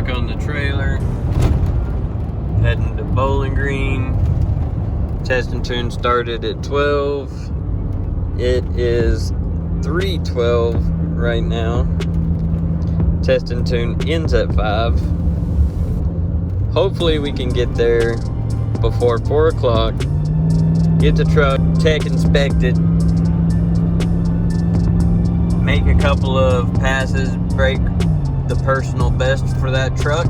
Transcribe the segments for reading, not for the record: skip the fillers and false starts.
truck on the trailer. Heading to Bowling Green. Test and tune started at 12. It is 3:12 right now. Test and tune ends at 5. Hopefully we can get there before 4 o'clock. Get the truck tech inspected. Make a couple of passes, break the personal best for that truck.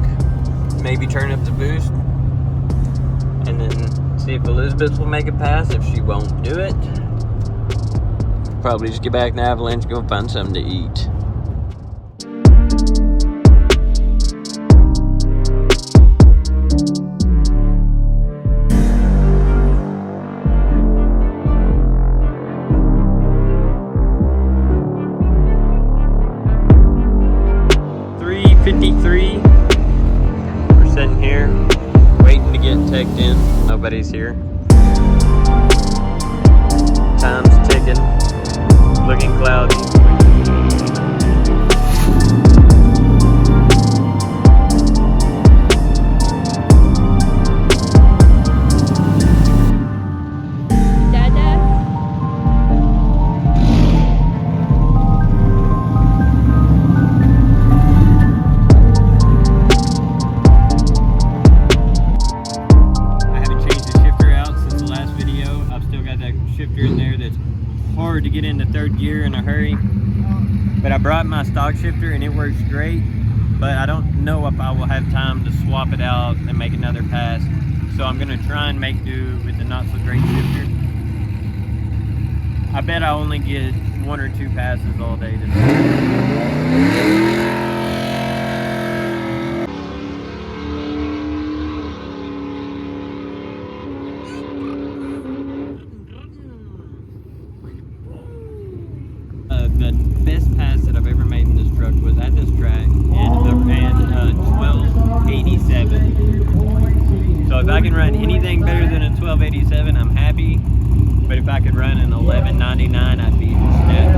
Maybe turn up the boost. And then see if Elizabeth will make a pass. If she won't do it, probably just get back in the Avalanche, go find something to eat. We're sitting here waiting to get teched in. Nobody's here. Time's ticking. Looking cloudy. To get into third gear in a hurry, but I brought my stock shifter and it works great, but I don't know if I will have time to swap it out and make another pass, so I'm gonna try and make do with the not so great shifter. I bet I only get 1 or 2 passes all day today. The best pass that I've ever made in this truck was at this track and ran 1287. So if I can run anything better than a 1287, I'm happy. But if I could run an 1199, I'd be ecstatic.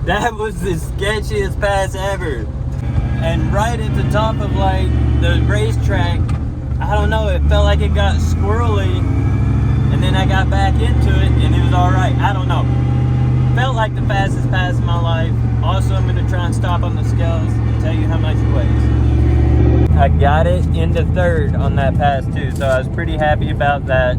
That was the sketchiest pass ever. And right at the top of like the racetrack, I don't know, it felt like it got squirrely, and then I got back into it and it was alright. I don't know. Felt like the fastest pass in my life. Also, I'm gonna try and stop on the scales and tell you how much it weighs. I got it into third on that pass too, so I was pretty happy about that.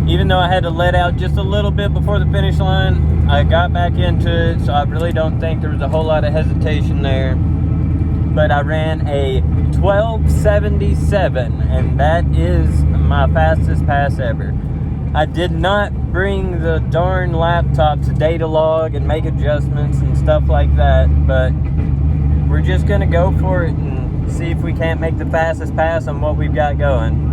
Even though I had to let out just a little bit before the finish line, I got back into it, so I really don't think there was a whole lot of hesitation there. But I ran a 1277, and that is my fastest pass ever. I did not bring the darn laptop to data log and make adjustments and stuff like that, but we're just gonna go for it and see if we can't make the fastest pass on what we've got going.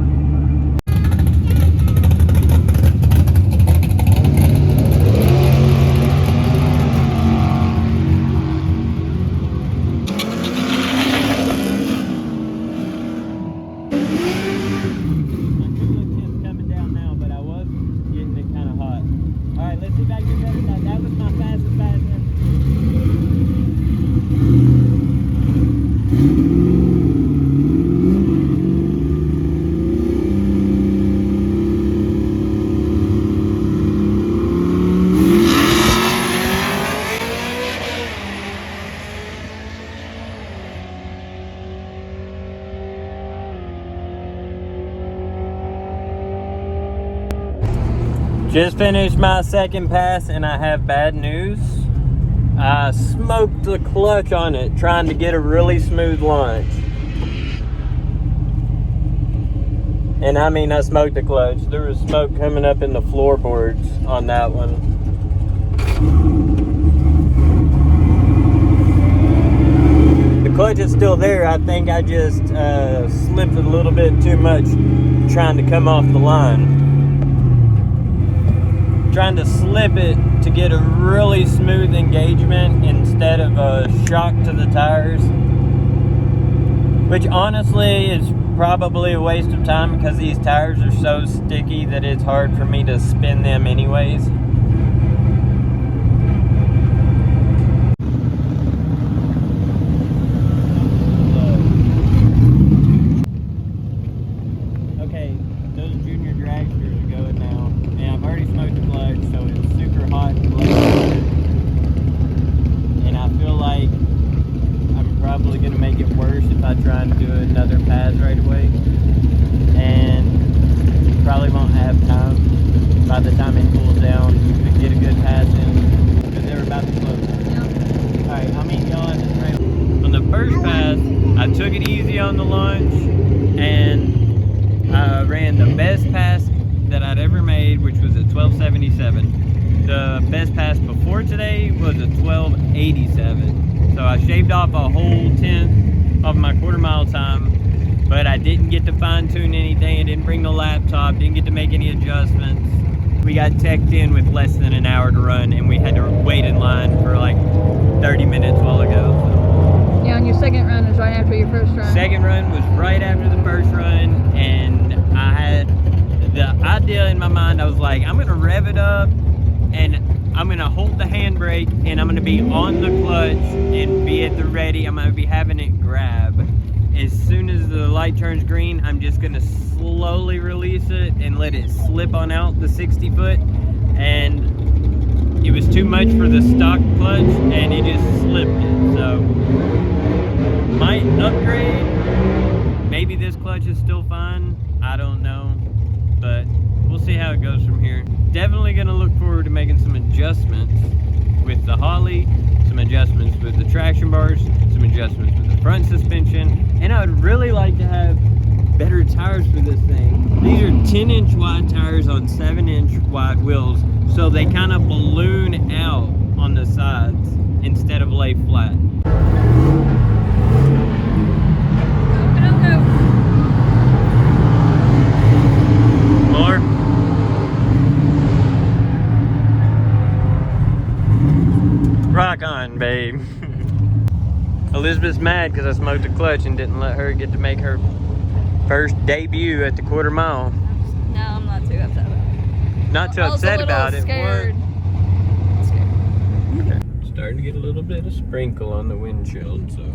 Just finished my second pass and I have bad news. I smoked the clutch on it trying to get a really smooth launch. And I mean, I smoked the clutch. There was smoke coming up in the floorboards on that one. The clutch is still there. I think I just slipped a little bit too much trying to come off the line. Trying to slip it to get a really smooth engagement instead of a shock to the tires, which honestly is probably a waste of time because these tires are so sticky that it's hard for me to spin them anyways. Okay, those junior dragsters are going now. And I've already smoked the clutch, so it's super hot and blazing. And I feel like I'm probably going to make it worse if I try and do another pass right away. And probably won't have time by the time it cools down to get a good pass in, because they're about to close. Yeah. Alright, I'll meet y'all at the trailer. On the first pass, I took it easy on the launch, and I ran the best pass that I'd ever made, which was a 1277. The best pass before today was a 1287. So I shaved off a whole tenth of my quarter mile time, but I didn't get to fine tune anything. I didn't bring the laptop, didn't get to make any adjustments. We got teched in with less than an hour to run, and we had to wait in line for like 30 minutes while ago. So. Yeah, and your second run was right after your first run. Second run was right after the first run, and I had the idea in my mind. I was like, I'm gonna rev it up and I'm gonna hold the handbrake and I'm gonna be on the clutch and be at the ready. I'm gonna be having it grab. As soon as the light turns green, I'm just gonna slowly release it and let it slip on out the 60 foot. And it was too much for the stock clutch and it just slipped it. So might upgrade. Maybe this clutch is still fine. I don't know. But we'll see how it goes from here. Definitely gonna look forward to making some adjustments with the Holley, some adjustments with the traction bars, some adjustments with the front suspension, and I would really like to have better tires for this thing. These are 10-inch wide tires on 7-inch wide wheels, so they kind of balloon out on the sides instead of lay flat. Rock on, babe. Elizabeth's mad because I smoked the clutch and didn't let her get to make her first debut at the quarter mile. No, I'm not too upset about it. Not too upset about it. Scared. What? Scared. Okay. Starting to get a little bit of sprinkle on the windshield, so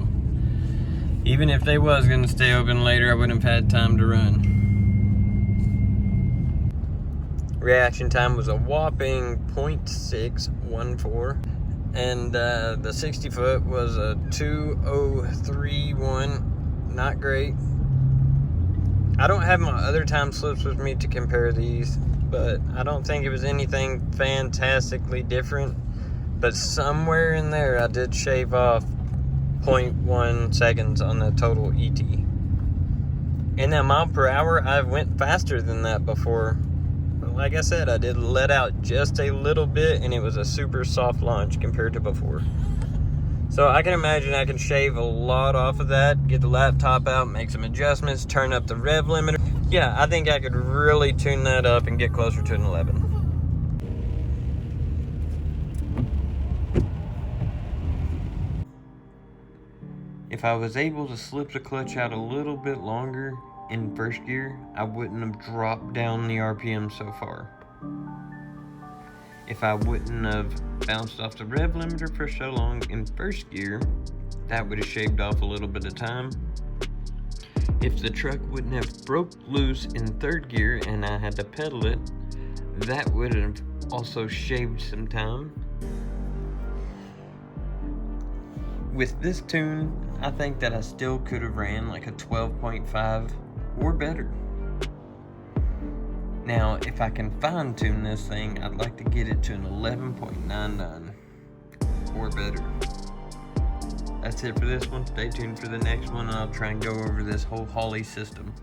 even if they was going to stay open later, I wouldn't have had time to run. Reaction time was a whopping 0.614. And the 60 foot was a 2031. Not great. I don't have my other time slips with me to compare these, but I don't think it was anything fantastically different. But somewhere in there I did shave off 0.1 seconds on the total ET. And that mile per hour, I went faster than that before. Like I said, I did let out just a little bit and it was a super soft launch compared to before. So I can imagine I can shave a lot off of that, get the laptop out, make some adjustments, turn up the rev limiter. Yeah, I think I could really tune that up and get closer to an 11. If I was able to slip the clutch out a little bit longer in first gear, I wouldn't have dropped down the RPM so far. If I wouldn't have bounced off the rev limiter for so long in first gear, that would have shaved off a little bit of time. If the truck wouldn't have broke loose in third gear and I had to pedal it, that would have also shaved some time. With this tune, I think that I still could have ran like a 12.5 or better. Now, if I can fine tune this thing, I'd like to get it to an 11.99 or better. That's it for this one. Stay tuned for the next one, and I'll try and go over this whole Holley system.